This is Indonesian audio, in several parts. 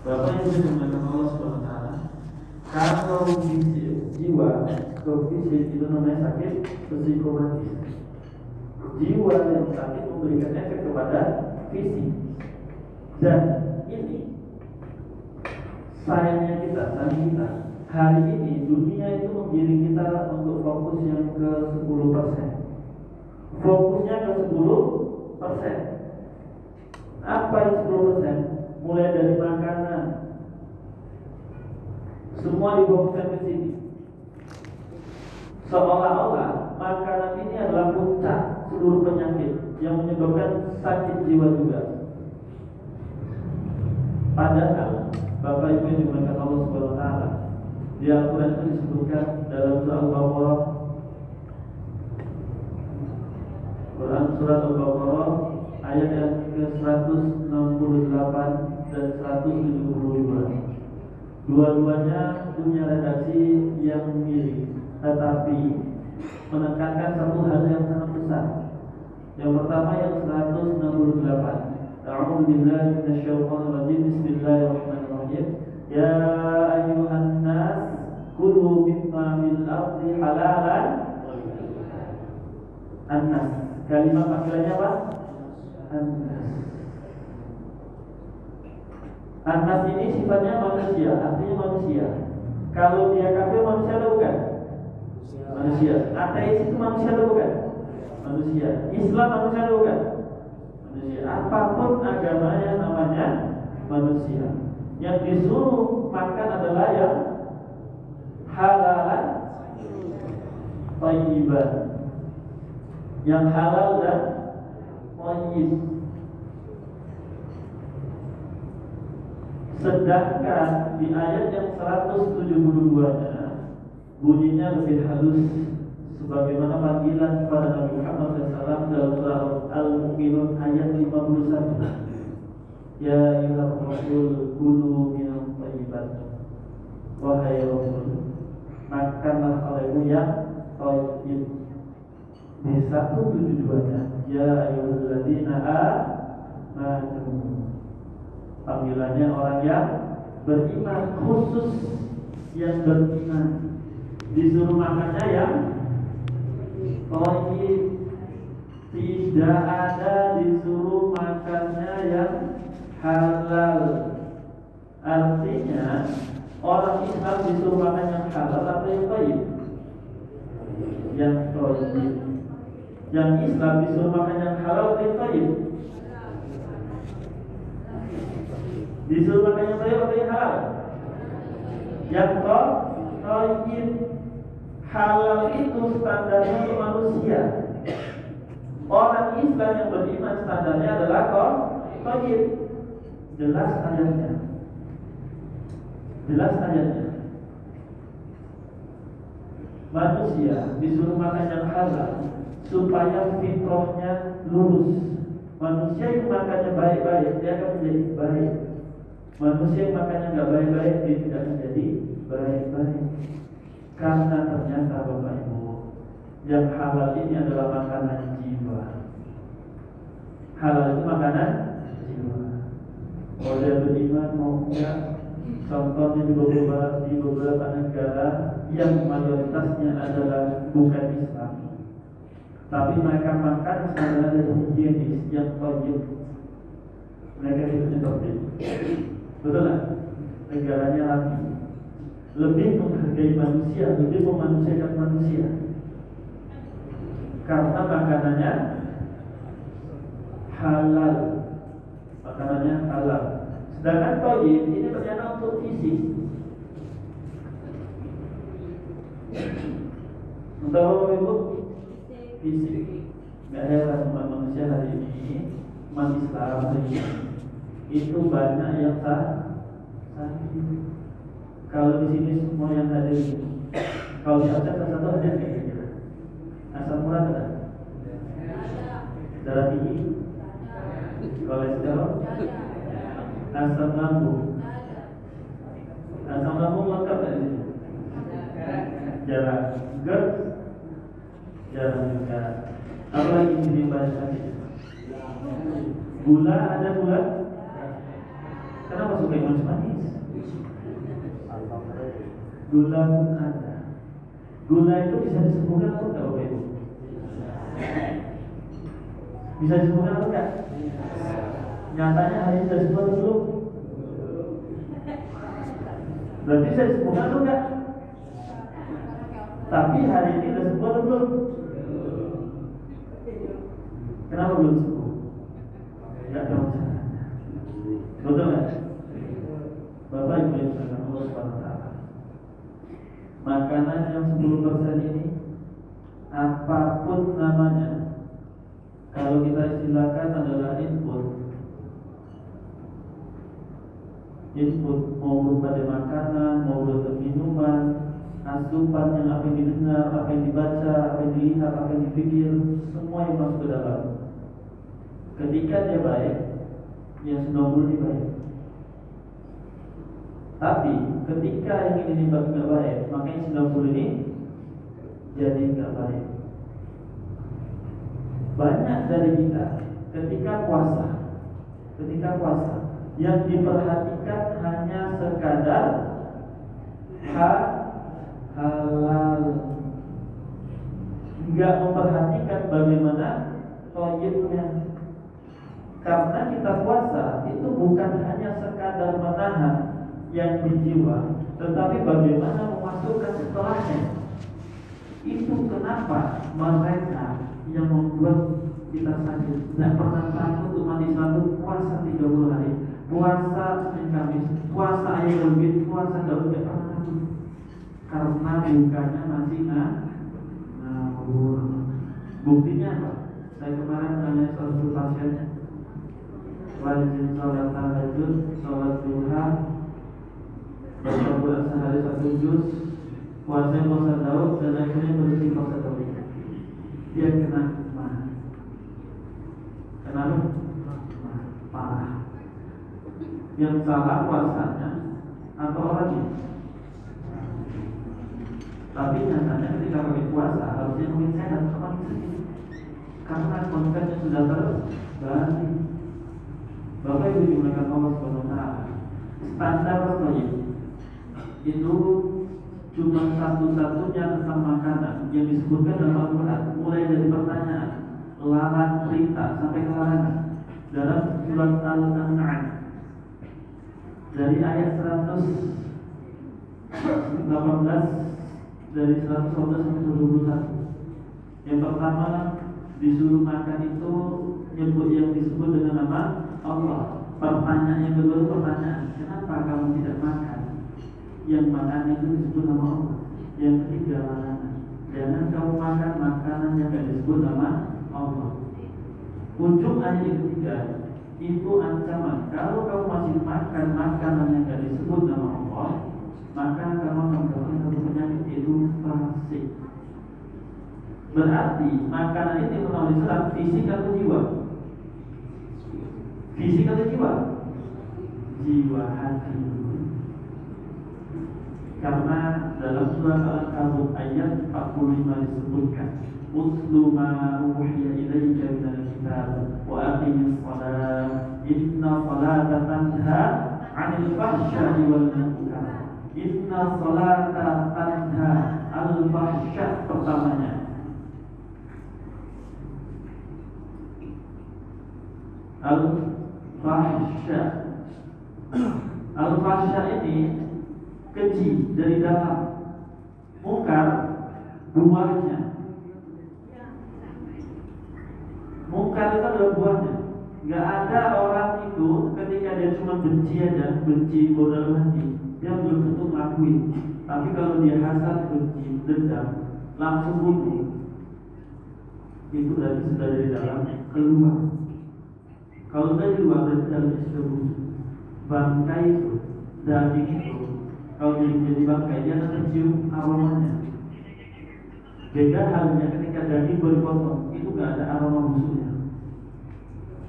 Bapak Ibu dimuliakan Allah Subhanahu wa taala. Kalau jiwa atau fisik itu namanya sakit psikomatis. Jiwa yang sakit memberikan efek kepada fisik. Dan ini sayangnya kita, hari ini dunia itu menggiring kita untuk fokus yang ke 10%. Fokusnya ke 10%. Apa yang 10%? Mulai dari makanan, semua difokuskan ke sini. Seolah-olah makanan ini adalah puncak seluruh penyakit yang menyebabkan sakit jiwa juga. Padahal Bapak Ibu yang dimuliakan Allah Subhanahu wa taala, di Al-Qur'an itu disebutkan dalam surah Al-Baqarah, surat Al-Baqarah ayat yang ke-168 dan 172. Dua-duanya punya redaksi yang mirip, tetapi menekankan satu hal yang sangat besar. Yang pertama yang 168. A'udzu billahi minasyaitonir rajim. Bismillahirrahmanirrahim. Ya ayyuhan nas kulu mimma fil ardi halalan. An-nas. Kalimat panggilannya apa? An-nas. An-nas ini sifatnya manusia, artinya manusia. Kalau dia kafir manusia atau bukan? Manusia. Ateis itu manusia atau bukan? Manusia. Islam manusia atau bukan? Manusia. Apapun agamanya namanya manusia. Yang disuruh makan adalah yang halalan thayyiban. Yang halal dan thayyib. Sedangkan di ayat yang 172-nya bunyinya lebih halus, sebagaimana panggilan kepada Nabi Muhammad SAW dalam surah Al-Mu'minun ayat 51. Ya ayyuhar rasul kulu minat thayyibat. Wahai Rasul, makanlah olehmu yang thayyib. Di 172-nya ya ayyuhalladzina amanu. Panggilannya orang yang beriman, khusus yang beriman. Disuruh makannya yang thayyib. Tidak ada disuruh makannya yang halal. Artinya orang Islam disuruh makan yang halal atau yang thayyib? Yang thayyib. Yang Islam disuruh makan yang halal atau yang thayyib? Disuruh makan yang thayyib atau yang halal? Yang thayyib. Halal itu standarnya untuk manusia. Orang Islam yang beriman standarnya adalah thayyib. Jelas ayatnya. Manusia disuruh makan yang halal supaya fitrahnya lurus. Manusia yang makannya baik-baik, dia akan menjadi baik. Manusia yang makannya nggak baik-baik, dia tidak menjadi baik-baik. Karena ternyata Bapak Ibu, yang halal ini adalah makanan jiwa. Halal itu makanan jiwa. Mau dia beriman mau enggak. Contohnya di beberapa negara yang mayoritasnya adalah bukan Islam, tapi mereka makan standar higienis yang thayyib. Mereka hidupnya thayyib. Betul lah. Negaranya lagi lebih menghargai manusia, lebih memanusiakan manusia, karena makanannya halal. Sedangkan thayyib ini ternyata untuk fisik. Untuk itu fisik. Gak heran umat manusia hari ini, umat Islam hari ini itu banyak yang sakit. Kalau di sini semua yang hadir itu, kalau di Aceh satu hadir kayak gitu. Asam urat ada, darah tinggi, kolesterol, asam lambung lengkap dari sini. Jarang GERD, jarang juga. Apa lagi sini banyak sakit? Gula ada gula? Kenapa suka kayak manis. Gula pun ada. Gula itu bisa disembuhkan atau enggak, Bapak Ibu? Bisa disembuhkan atau enggak? Nyatanya hari ini sudah sembuh atau belum? Berarti saya sembuhkan atau enggak? Tapi hari ini sudah sembuh atau belum? Kenapa belum sembuh? Tidak tahu caranya. Betul nggak? Bapak Ibu yang dimuliakan Allah Subhanahu wa Ta'ala, makanan yang 10% ini, apapun namanya, kalau kita istilahkan adalah input, mau berupa dari makanan, mau berupa minuman, asupan yang apa yang didengar, apa yang dibaca, apa yang dilihat, apa yang dipikir, semua yang masuk ke dalam. Ketika dia baik, yang 90 ini baik. Tapi ketika yang ini tidak baik, maka yang 90 ini jadi tidak baik. Banyak dari kita ketika puasa yang diperhatikan hanya sekadar halal, nggak memperhatikan bagaimana thayyibnya. Karena kita puasa itu bukan hanya sekadar menahan yang di jiwa, tetapi bagaimana memasukkan setelahnya. Itu kenapa mereka yang membuat kita sakit tidak pernah takut umat Islam itu puasa 30 hari, puasa Senin Kamis, puasa Ayyamul Bid, puasa Daud, tidak pernah takut. Karena bukannya masih ngawur. Buktinya apa? Saya kemarin tanya salah satu pasien, wajib sholat tahajud, sholat duha, baca Quran sehari 1 juz, puasa Daud, dan akhirnya berhenti puasa Daud. Dia kena mah. Kenapa? Parah. Yang salah puasanya atau orangnya? Tapi nyatanya ketika pakai puasa harusnya mungkin sehat, semakin sedih. Karena konsepnya sudah terbalik. Bapak Ibu dimuliakan Allah Subhanahu wa Ta'ala, standar thayyib itu cuma satu-satunya tentang makanan yang disebutkan dalam Al-Quran, mulai dari pertanyaan, larang, perintah sampai larangan dalam surat Al-An'am dari ayat 118 dari 111 sampai 121. Yang pertama disuruh makan itu nyebut yang disebut dengan nama Allah. Pertanyaan yang kedua pertanyaan, kenapa kamu tidak makan? Yang makan itu disebut nama Allah. Yang ketiga larangan, jangan kamu makan makanan yang tidak disebut nama Allah. Ujung ayat yang ketiga itu ancaman, kalau kamu masih makan makanan yang tidak disebut nama Allah, maka kamu akan mendapatkan satu penyakit, yaitu parasik. Berarti makanan itu menurut Islam fisik atau jiwa? Fisik atau jiwa? Jiwa, hati. Karena dalam surah Al-Ankabut ayat 45 disebutkan, utlu ma uhiya ilaika minal kitab wa aqimis shalah inna salata tanha 'anil fahsya'i wal munkar. Inna salata tanha 'anil fahsya' pertamanya. Al-fahsya. Al-fahsya ini keji dari dalam, munkar buahnya. Munkar itu adalah buahnya. Gak ada orang itu ketika dia cuma benci aja, benci bodoh hati, dia belum tentu ngelakuin. Tapi kalau dia hasad, benci, dendam, langsung bunuh, itu berarti sudah dari dalam keluar. Kalau dari luar, berarti dalamnya sudah busuk. Bangkai itu, daging itu, kalau jadi bangkai, dia akan tercium aromanya. Beda halnya ketika daging baru dipotong, itu gak ada aroma busuknya.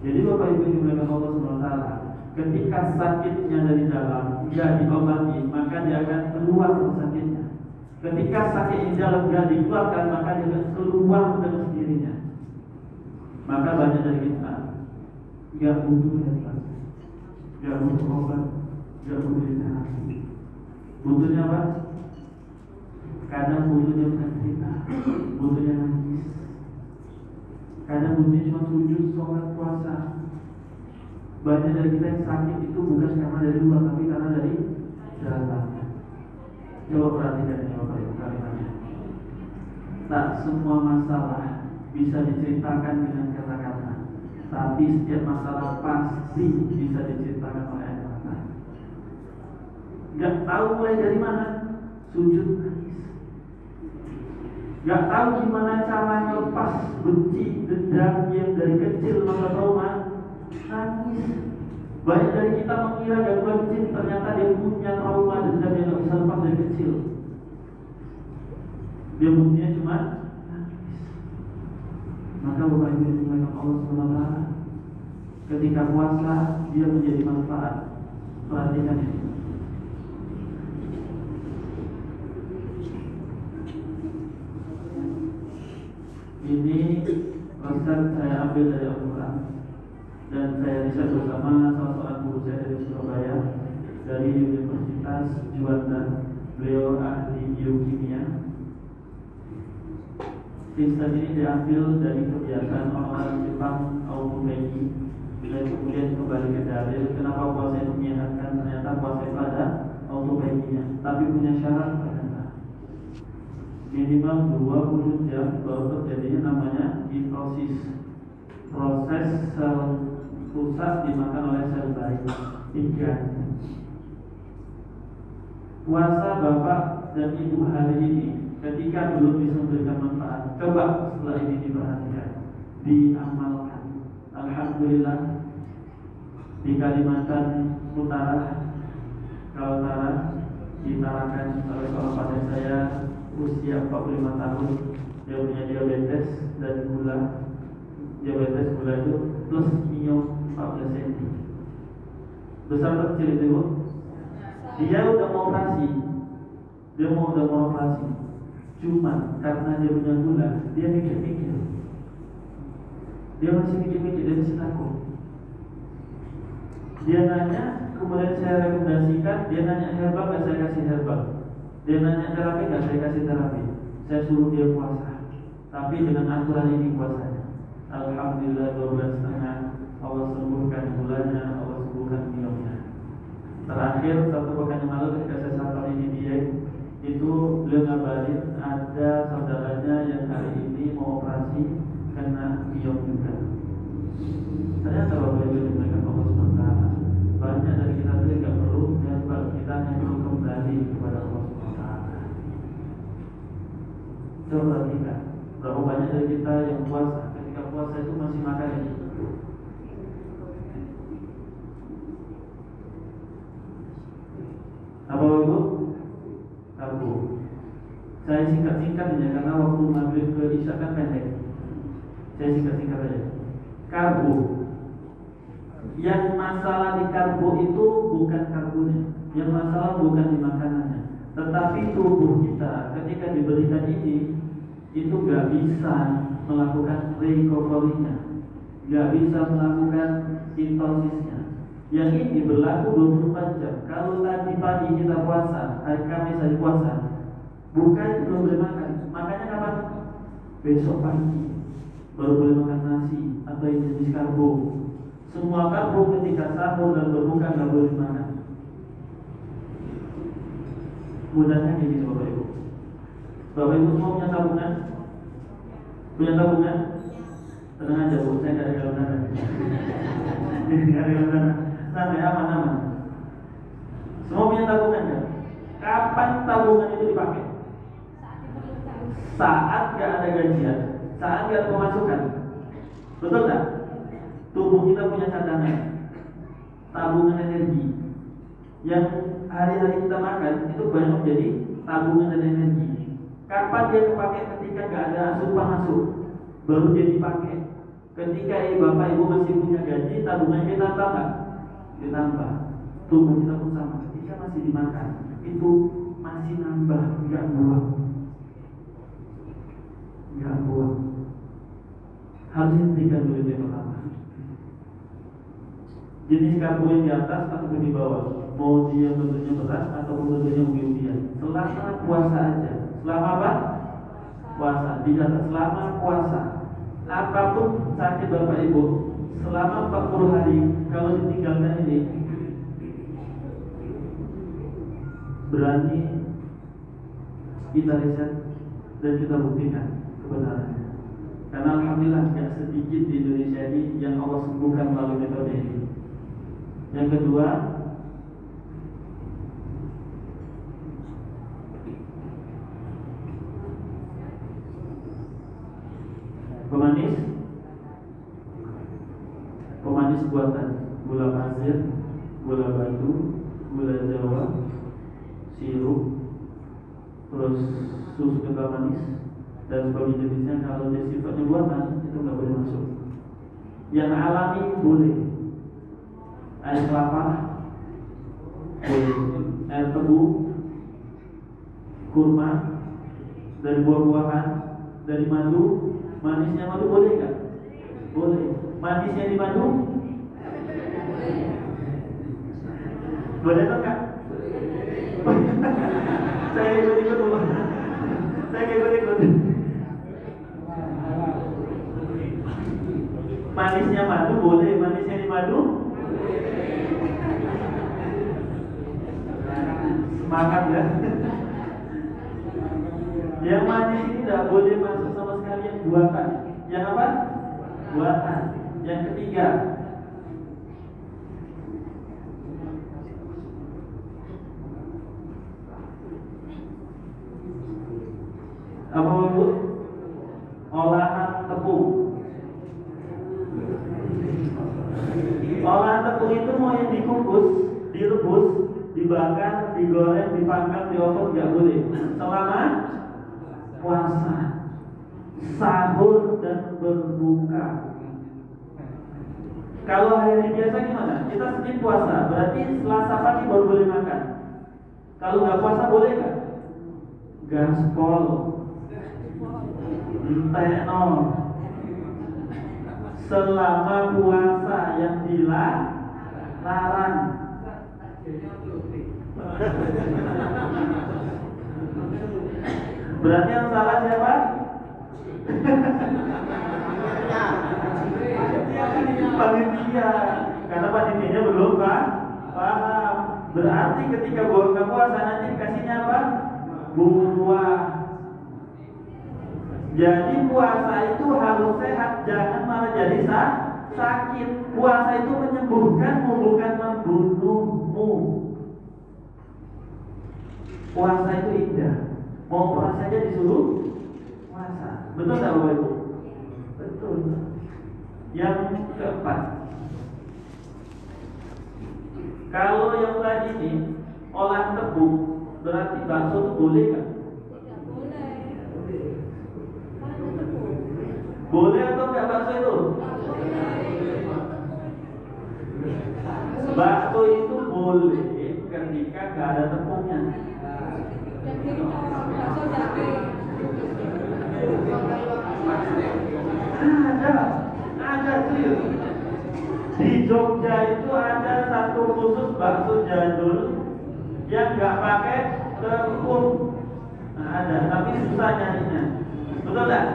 Jadi Bapak Ibu dimuliakan Allah Subhanahu wa Ta'ala, ketika sakitnya dari dalam dia diobati, maka dia akan keluar sakitnya. Ketika sakit di dalam dia dikeluarkan, maka dia akan keluar dengan sendirinya. Maka banyak dari kita gak butuh hebat, gak butuh obat, nggak butuh terapi. Butuhnya apa? Kadang butuhnya bukan cerita, butuhnya nangis. Kadang butuhnya cuma sujud, sholat, puasa. Banyak dari kita yang sakit itu bukan karena dari luar, tapi karena dari dalam. Coba perhatikan ini Bapak Ibu kalimatnya. Tak semua masalah bisa diceritakan dengan kata-kata, tapi setiap masalah pasti bisa diceritakan oleh air mata. Gak tahu mulai dari mana, sujud nangis. Gak tahu gimana cara lepas benci, dendam yang dari kecil masa trauma, nangis. Banyak dari kita mengira gangguan jin, ternyata dia punya trauma dendam yang gak bisa lepas dari kecil. Dia buktinya cuma nangis. Maka Bapak Ibu yang dimuliakan Allah SWT, ketika puasa dia menjadi manfaat. Perhatikan ini. Ini resep saya ambil dari Al-Quran dan saya riset bersama salah seorang guru saya dari Surabaya, dari Universitas Juanda. Beliau ahli biokimia. Kisah ini diambil dari kebiasaan orang-orang Jepang autophagy dan kemudian kembali ke dalil. Kenapa puasa itu menyehatkan? Ternyata puasa itu ada autophagy-nya, tapi punya syarat ternyata minimal 20 jam baru terjadinya namanya mitosis, proses sel rusak dimakan oleh sel baik. 3. Puasa Bapak dan Ibu hari ini ketika belum bisa memberikan manfaat, coba setelah ini diperhatikan, diamalkan. Alhamdulillah di Kalimantan Utara, Kaltara, ditarakan oleh bapak saya usia 45 tahun, dia punya diabetes dan gula. Diabetes gula itu plus minum 14 cm. Besar atau kecil itu Bu? Dia udah mau operasi. Cuma karena dia punya gula, dia mikir-mikir. Dia masih mikir-mikir, dia masih takut. Dia nanya, kemudian saya rekomendasikan. Dia nanya herbal nggak, saya kasih herbal. Dia nanya terapi nggak, saya kasih terapi. Saya suruh dia puasa, tapi dengan aturan ini puasanya. Alhamdulillah 12,5 Allah sembuhkan gulanya, Allah sembuhkan minumnya. Terakhir 1 pekan yang lalu ketika saya sampai ini dia itu beliau ngabarin ada saudaranya yang hari ini mau operasi kena biom juga. Ternyata Bapak Ibu mereka fokus sementara. Banyak dari kita tadi nggak perlu herbal, kita hanya perlu kembali kepada Allah SWT. Coba kita, berapa banyak dari kita yang puasa, ketika puasa itu masih makan ini. Apa Ibu? Karbo. Saya singkat-singkat aja karena waktu maghrib ke isya kan pendek. Saya singkat-singkat aja. Karbo. Yang masalah di karbo itu bukan karbonya. Yang masalah bukan di makanannya, tetapi tubuh kita ketika diberikan ini itu gak bisa melakukan recovery-nya, gak bisa melakukan intosisnya. Yang ini berlaku 24 jam. Kalau tadi pagi kita puasa, hari Kamis hari puasa, buka itu belum boleh makan. Makanya kapan? Besok pagi baru boleh makan nasi atau yang jenis karbo. Semua karbo ketika sahur dan berbuka nggak boleh makan. Mudahnya kayak gitu Bapak Ibu. Bapak Ibu semua punya tabungan? Punya tabungan? Tenang aja Bu, saya nggak ada kebenaran. Nggak ada kebenaran. Santai, aman-aman. Semua punya tabungan kan? Kapan tabungan itu dipakai? Saat gak ada gajian, saat gak ada pemasukan. Betul tak? Tubuh kita punya cadangan, tabungan energi. Yang hari-hari kita makan itu banyak jadi tabungan dan energi. Kapan dia dipakai? Ketika gak ada asupan masuk, baru dia dipakai. Ketika bapak ibu masih punya gaji, tabungannya kita tambah. Ditambah. Tubuh kita pun sama. Ketika masih dimakan, itu masih nambah, nggak buang. Nggak buang. Harus dihentikan dulu yang pertama. Jenis karbo yang di atas atau di bawah? mau dia bentuknya berat atau bentuknya umbi-umbian, selama puasa aja. Selama apa? Puasa. Tidak selama puasa. Apapun sakit Bapak Ibu, selama 40 hari kalau ditinggalkan ini, berani kita riset dan kita buktikan kebenarannya. Karena alhamdulillah tidak sedikit di Indonesia ini yang Allah sembuhkan melalui metode ini. Yang kedua, pemanis buatan, gula pasir, gula batu, gula jawa, sirup, terus susu kental manis dan sebagainya jenisnya. Kalau dia sifatnya buatan itu nggak boleh masuk. Yang alami boleh, air kelapa boleh, air tebu, kurma, dari buah-buahan, dari madu. Manisnya madu boleh nggak? Boleh. Manisnya di madu boleh kan? Saya ikut-ikut dulu. Saya ikut-ikut. Manisnya madu boleh, manisnya di madu semangat ya. Yang manis ini tidak boleh masuk sama sekali yang buatan. Yang apa? Buatan. Yang ketiga, apa Bu? Olahan tepung. Olahan tepung itu mau yang dikukus, direbus, dibakar, digoreng, dipanggang, di oven nggak boleh selama puasa, sahur dan berbuka. Kalau hari biasa gimana? Kita Senin puasa, berarti Selasa pagi baru boleh makan. Kalau nggak puasa boleh nggak? Gaspol, tenor. Selama puasa yang dilarang. Berarti yang salah siapa? Panitia. Karena panitianya belum paham. Berarti ketika buka puasa nanti dikasihnya apa? Buah. Jadi puasa itu harus sehat, jangan malah jadi sakit. Puasa itu menyembuhkanmu, bukan membunuhmu. Puasa itu indah. Mau puasa saja disuruh puasa. Betul tak Bapak Ibu? Betul. Yang keempat, kalau yang tadi ini olahan tepung, berarti bakso itu boleh kan? Boleh atau enggak bakso itu? Bakso itu boleh ketika enggak ada tepungnya. Ada serius. Di Jogja itu ada satu khusus bakso jadul yang nggak pakai tepung. Nah, ada, tapi susah nyarinya. Betul tak?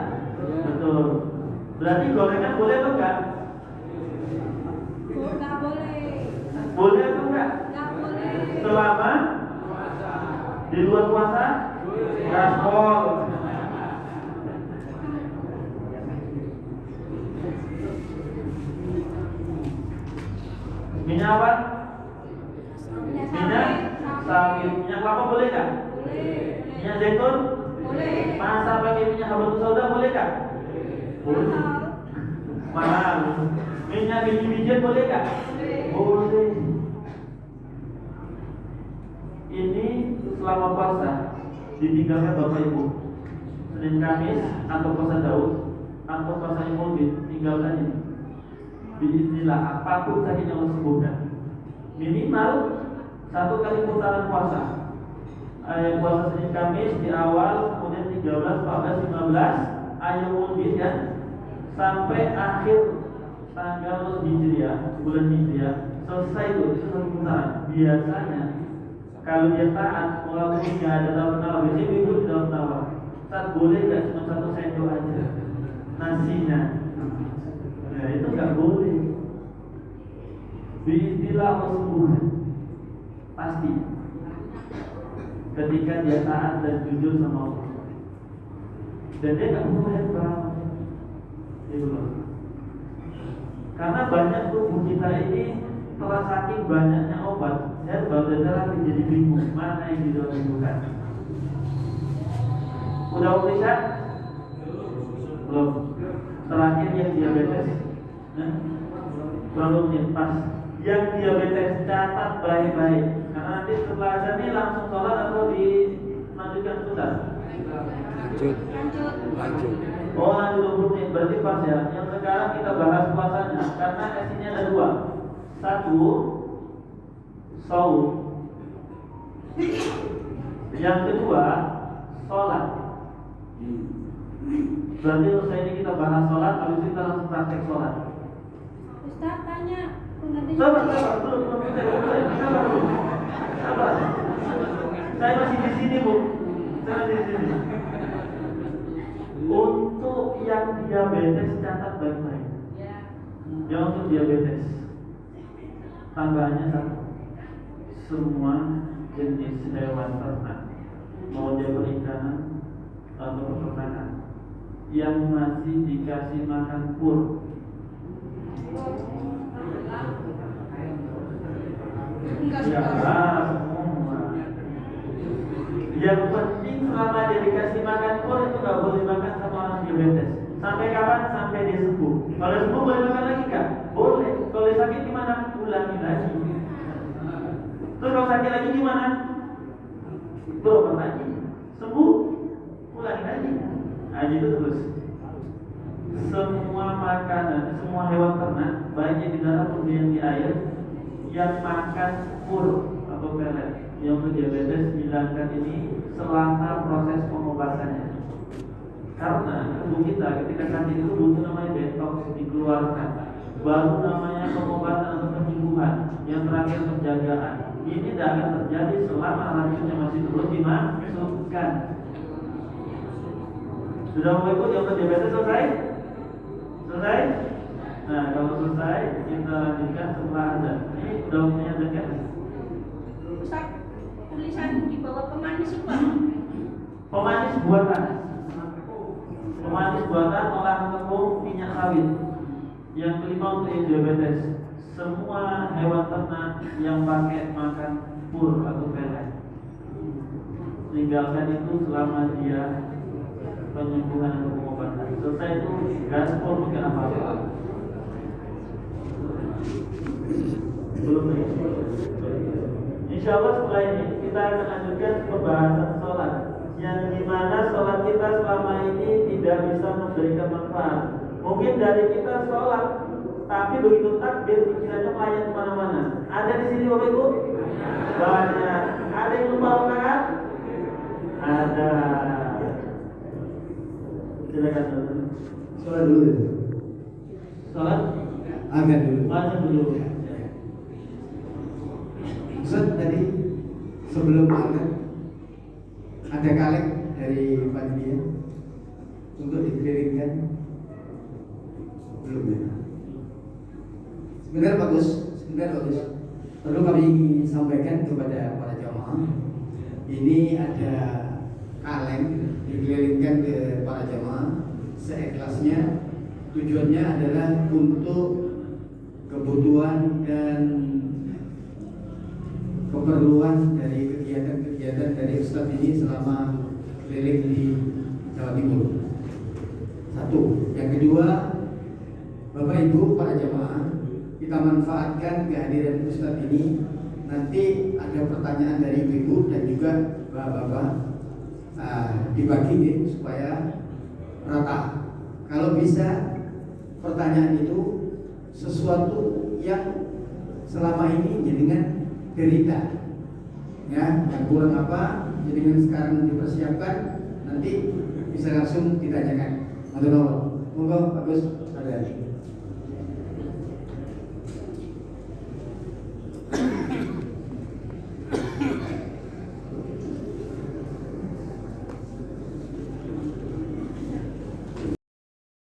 Betul. Berarti gorengan boleh atau enggak? Enggak boleh. Boleh atau enggak? Enggak boleh. Selama di luar puasa? Gaspol. Minyak apa? Minyak sawit. Minyak kelapa boleh nggak? Boleh. Minyak zaitun? Boleh. Masa pakai minyak habatus sauda boleh nggak? Boleh. Mahal. Minyak biji-bijian boleh nggak? Boleh. Ini selama puasa ditinggalkan Bapak Ibu. Senin Kamis atau puasa Daud atau puasa Maulid, tinggalkan ini. Bismillah, apapun sakit yang Allah sembuhkan. Minimal 1 kali putaran puasa. Puasa Senin Kamis di awal, kemudian 13, 14, 15, ayat Maulid ya, sampai akhir tanggal Hijriah, bulan Hijriah, selesai itu satu putaran. Biasanya kalau dia taat, walaupun nggak ada tawar-tawar, biasanya ibu di tawar-tawar. Saat boleh nggak cuma satu sendok aja nasinya. Nah itu nggak boleh. Biistilah Rasulullah pasti ketika dia taat dan jujur sama Allah. Dan dia nggak perlu hebat, karena banyak tubuh kita ini telah saking banyaknya obat, herbal dan terapi jadi bingung mana yang dibutuhkan. Udah bisa? Belum. Terakhir yang diabetes, produknya pas. Yang diabetes catat baik-baik, karena nanti setelah ada ini langsung sholat atau dilanjutkan sudah. Lanjut. Oh, lanjut 20 menit, berarti pas ya. Yang sekarang kita bahas puasanya, karena isinya ada dua. Satu, saum. Yang kedua, sholat. Berarti selesai ini kita bahas sholat, habis itu kita langsung praktek sholat. Ustaz tanya penggantinya. Sabar, belum sabar. Saya masih di sini, Bu. Saya masih di sini. Untuk yang diabetes catat baik-baik. Yang untuk diabetes tambahannya satu. Semua jenis hewan ternak, mau dia perikanan atau peternakan, yang masih dikasih makan pur, ya semua. Yang penting selama dia dikasih makan pur itu nggak boleh makan sama orang diabetes. Sampai kapan? Sampai dia sembuh. Kalau sembuh boleh makan lagi kan? Boleh. Kalau dia sakit gimana? Ulangi lagi. Terus kalau sakit lagi gimana? Berobat lagi. Sembuh, ulangi lagi. Nah gitu terus. Semua makanan, semua hewan ternak, baik yang di darat maupun yang di air, yang makan pur atau pelet, yang untuk diabetes, hilangkan ini selama proses pengobatannya. Karena tubuh kita ketika sakit itu butuh namanya detox, dikeluarkan. Baru namanya pengobatan atau penyembuhan. Yang terakhir penjagaan. Ini tidak akan terjadi selama racunnya masih terus dimasukkan. Sudah mau ikut yang diabetes selesai? Selesai? Nah kalau selesai kita lanjutkan setelah azan. Ini udah punya azan kan? Ustaz, tulisan di bawah pemanis itu apa? Pemanis buatan. Pemanis buatan olahan tepung minyak sawit. Yang kelima untuk yang diabetes, semua hewan ternak yang pakai makan pur atau pelet, tinggalkan itu selama dia penyembuhan atau pengobatan. Selesai itu gaspol mungkin apa-apa. Belum lagi. Insya Allah setelah ini kita akan lanjutkan pembahasan sholat, yang dimana sholat kita selama ini tidak bisa memberikan manfaat. Mungkin dari kita sholat, tapi begitu takbir pikirannya melayang kemana-mana. Ada di sini Bapak Ibu? Banyak. Ada yang lupa rakaat? Ada. Silakan dulu. Sholat dulu. Sholat? Azan dulu. Azan dulu. Ustaz tadi sebelum azan ada kaleng dari panitia untuk dikirimkan. Belum ya? Sebentar bagus. Perlu kami sampaikan kepada para jamaah, ini ada kaleng dikelilingkan ke para jamaah seikhlasnya. Tujuannya adalah untuk kebutuhan dan keperluan dari kegiatan-kegiatan dari Ustadz ini selama keliling di Jawa Timur. Satu, yang kedua, Bapak Ibu para jamaah, kita manfaatkan kehadiran Ustadz ini. Nanti ada pertanyaan dari Ibu dan juga Bapak-bapak, dibagi nih, supaya rata. Kalau bisa pertanyaan itu sesuatu yang selama ini jenengan derita, ya, yang kurang apa, jenengan sekarang dipersiapkan, nanti bisa langsung ditanyakan. Monggo bagus, ada.